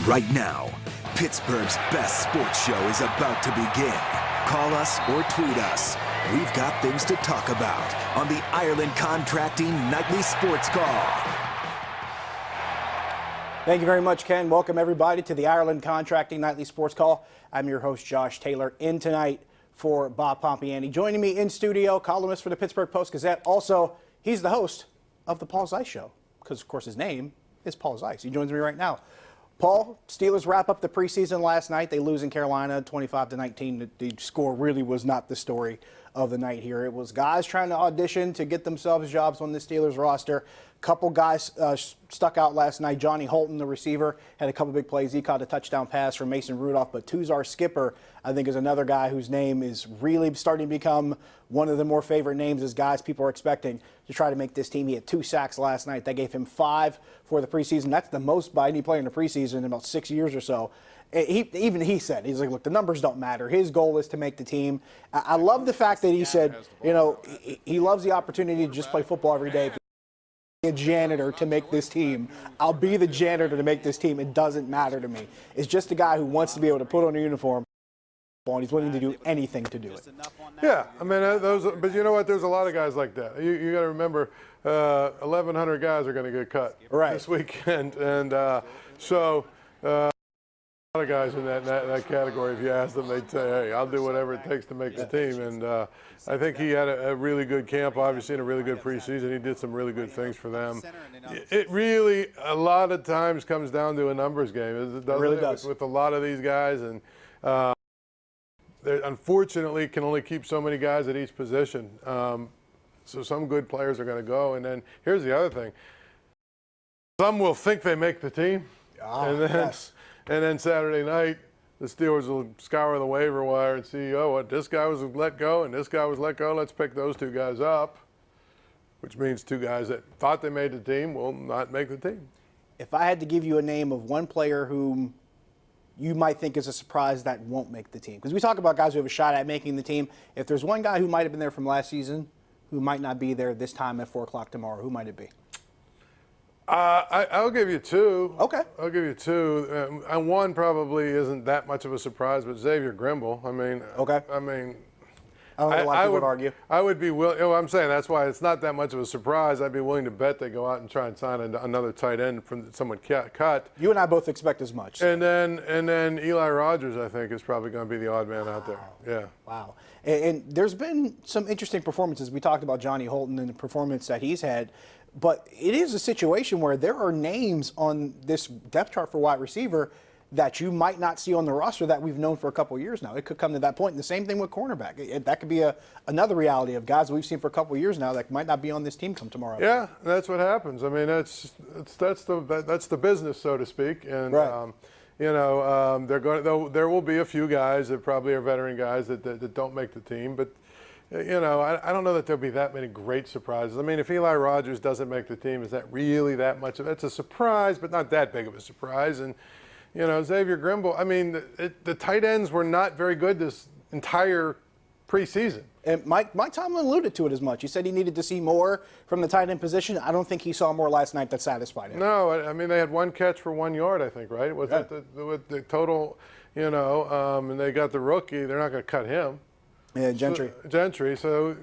Right now, Pittsburgh's best sports show is about to begin. Call us or tweet us. We've got things to talk about on the Ireland Contracting Nightly Sports Call. Thank you very much, Ken. Welcome, everybody, to the Ireland Contracting Nightly Sports Call. I'm your host, Josh Taylor, in tonight for Bob Pompiani. Joining me in studio, columnist for the Pittsburgh Post-Gazette. Also, he's the host of the Paul Zeise Show, because, of course, his name is Paul Zeise. He joins me right now. Paul, Steelers wrap up the preseason last night. They lose in Carolina 25-19. The score really was not the story of the night here. It was guys trying to audition to get themselves jobs on the Steelers roster. A couple guys stuck out last night. Johnny Holton, the receiver, had a couple big plays. He caught a touchdown pass from Mason Rudolph. But Tuzar Skipper, I think, is another guy whose name is really starting to become one of the more favorite names as guys people are expecting to try to make this team. He had 2 sacks last night. That gave him 5 for the preseason. That's the most by any player in the preseason in about 6 years or so. Even he said, he's like, look, the numbers don't matter. His goal is to make the team. I love the fact that he said, you know, he loves the opportunity to just play football every day. A janitor to make this team. I'll be the janitor to make this team. It doesn't matter to me. It's just a guy who wants to be able to put on a uniform, and he's willing to do anything to do it. Yeah, I mean, but you know what? There's a lot of guys like that. You got to remember, 1,100 guys are going to get cut this weekend, and so a lot of guys in that category. If you ask them, they'd say, "Hey, I'll do whatever it takes to make the team." And I think he had a really good camp, obviously, and a really good preseason. He did some really good things for them. It really, a lot of times, comes down to a numbers game. It really does with a lot of these guys, and they unfortunately can only keep so many guys at each position. So some good players are going to go. And then here's the other thing: some will think they make the team, and then Saturday night, the Steelers will scour the waiver wire and see, oh, what, this guy was let go and this guy was let go. Let's pick those 2 guys up, which means 2 guys that thought they made the team will not make the team. If I had to give you a name of one player whom you might think is a surprise that won't make the team, because we talk about guys who have a shot at making the team. If there's one guy who might have been there from last season who might not be there this time at 4 o'clock tomorrow, who might it be? I'll give you 2. Okay. I'll give you 2. And one probably isn't that much of a surprise, but Xavier Grimble. I mean, okay. I mean, I don't know, a lot of people would argue. I would be willing. I'm saying that's why it's not that much of a surprise. I'd be willing to bet they go out and try and sign another tight end from someone cut. You and I both expect as much. And then Eli Rogers, I think, is probably going to be the odd man out there. Yeah. Wow. And there's been some interesting performances. We talked about Johnny Holton and the performance that he's had. But it is a situation where there are names on this depth chart for wide receiver that you might not see on the roster that we've known for a couple of years now. It could come to that point. And the same thing with cornerback. That could be another reality of guys we've seen for a couple of years now that might not be on this team come tomorrow. Yeah, that's what happens. I mean, that's the business, so to speak. And right. You know, there will be a few guys that probably are veteran guys that don't make the team, but. You know, I don't know that there'll be that many great surprises. I mean, if Eli Rogers doesn't make the team, is that really that much of it? It's a surprise, but not that big of a surprise. And, you know, Xavier Grimble, I mean, the tight ends were not very good this entire preseason. And Mike Tomlin alluded to it as much. He said he needed to see more from the tight end position. I don't think he saw more last night that satisfied him. No, I mean, they had 1 catch for 1 yard, I think, right? Was that the total, you know, and they got the rookie. They're not going to cut him. Yeah, Gentry. So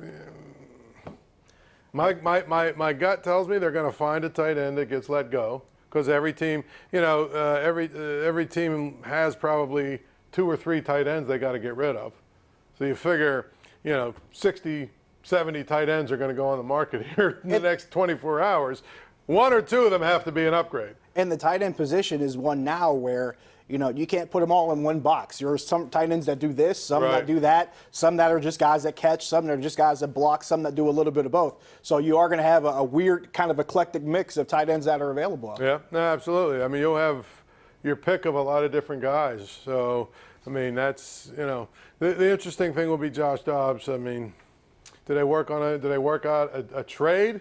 my gut tells me they're going to find a tight end that gets let go, because every team, you know, every team has probably 2 or 3 tight ends they got to get rid of. So you figure, you know, 60, 70 tight ends are going to go on the market here in the next 24 hours. 1 or 2 of them have to be an upgrade. And the tight end position is one now where, you know, you can't put them all in one box. There are some tight ends that do this, some that do that, some that are just guys that catch, some that are just guys that block, some that do a little bit of both. So you are going to have a weird kind of eclectic mix of tight ends that are available. Yeah, no, absolutely. I mean, you'll have your pick of a lot of different guys. So, I mean, that's, you know, the interesting thing will be Josh Dobbs. I mean, do they work out a trade?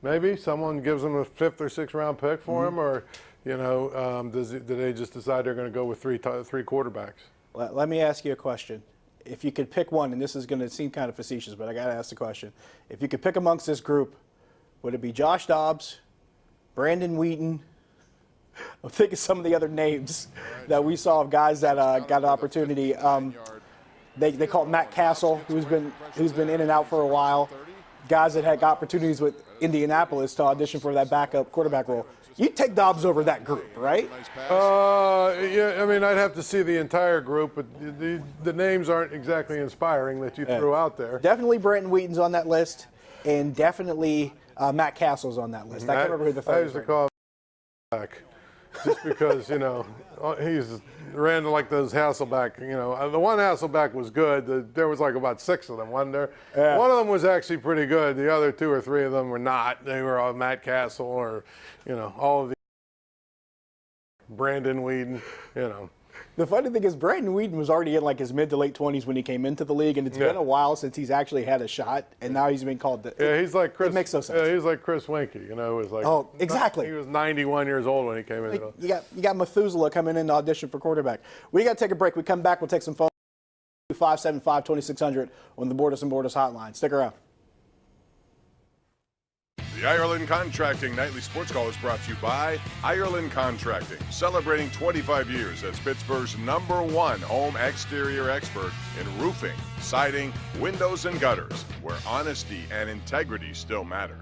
Maybe someone gives them a 5th or 6th round pick for him, or, you know, do they just decide they're going to go with three quarterbacks? Let me ask you a question. If you could pick one, and this is going to seem kind of facetious, but I got to ask the question. If you could pick amongst this group, would it be Josh Dobbs, Brandon Wheaton, I'm thinking some of the other names that we saw of guys that got an opportunity. They called Matt Castle, who's been in and out for a while. Guys that had opportunities with Indianapolis to audition for that backup quarterback role. You'd take Dobbs over that group, right? Yeah, I mean, I'd have to see the entire group, but the names aren't exactly inspiring that you threw out there. Definitely Brenton Wheaton's on that list, and definitely Matt Castle's on that list. I can't remember who the third. I used to call him back just because, he's ran like those Hasselback, the one Hasselback was good. There was like about 6 of them, wasn't there? Yeah. One of them was actually pretty good. The other 2 or 3 of them were not. They were all Matt Castle or, all of the Brandon Whedon, The funny thing is Brandon Whedon was already in like his mid to late 20s when he came into the league, and it's been a while since he's actually had a shot, and now he's been called. He's like Chris. It makes no sense. Yeah, he's like Chris Winkie, was like. Oh, exactly. He was 91 years old when he came in. You got Methuselah coming in to audition for quarterback. We got to take a break. We come back. We'll take some phone. 575-2600 on the Borders and Borders hotline. Stick around. The Ireland Contracting Nightly Sports Call is brought to you by Ireland Contracting, celebrating 25 years as Pittsburgh's #1 home exterior expert in roofing, siding, windows, and gutters, where honesty and integrity still matter.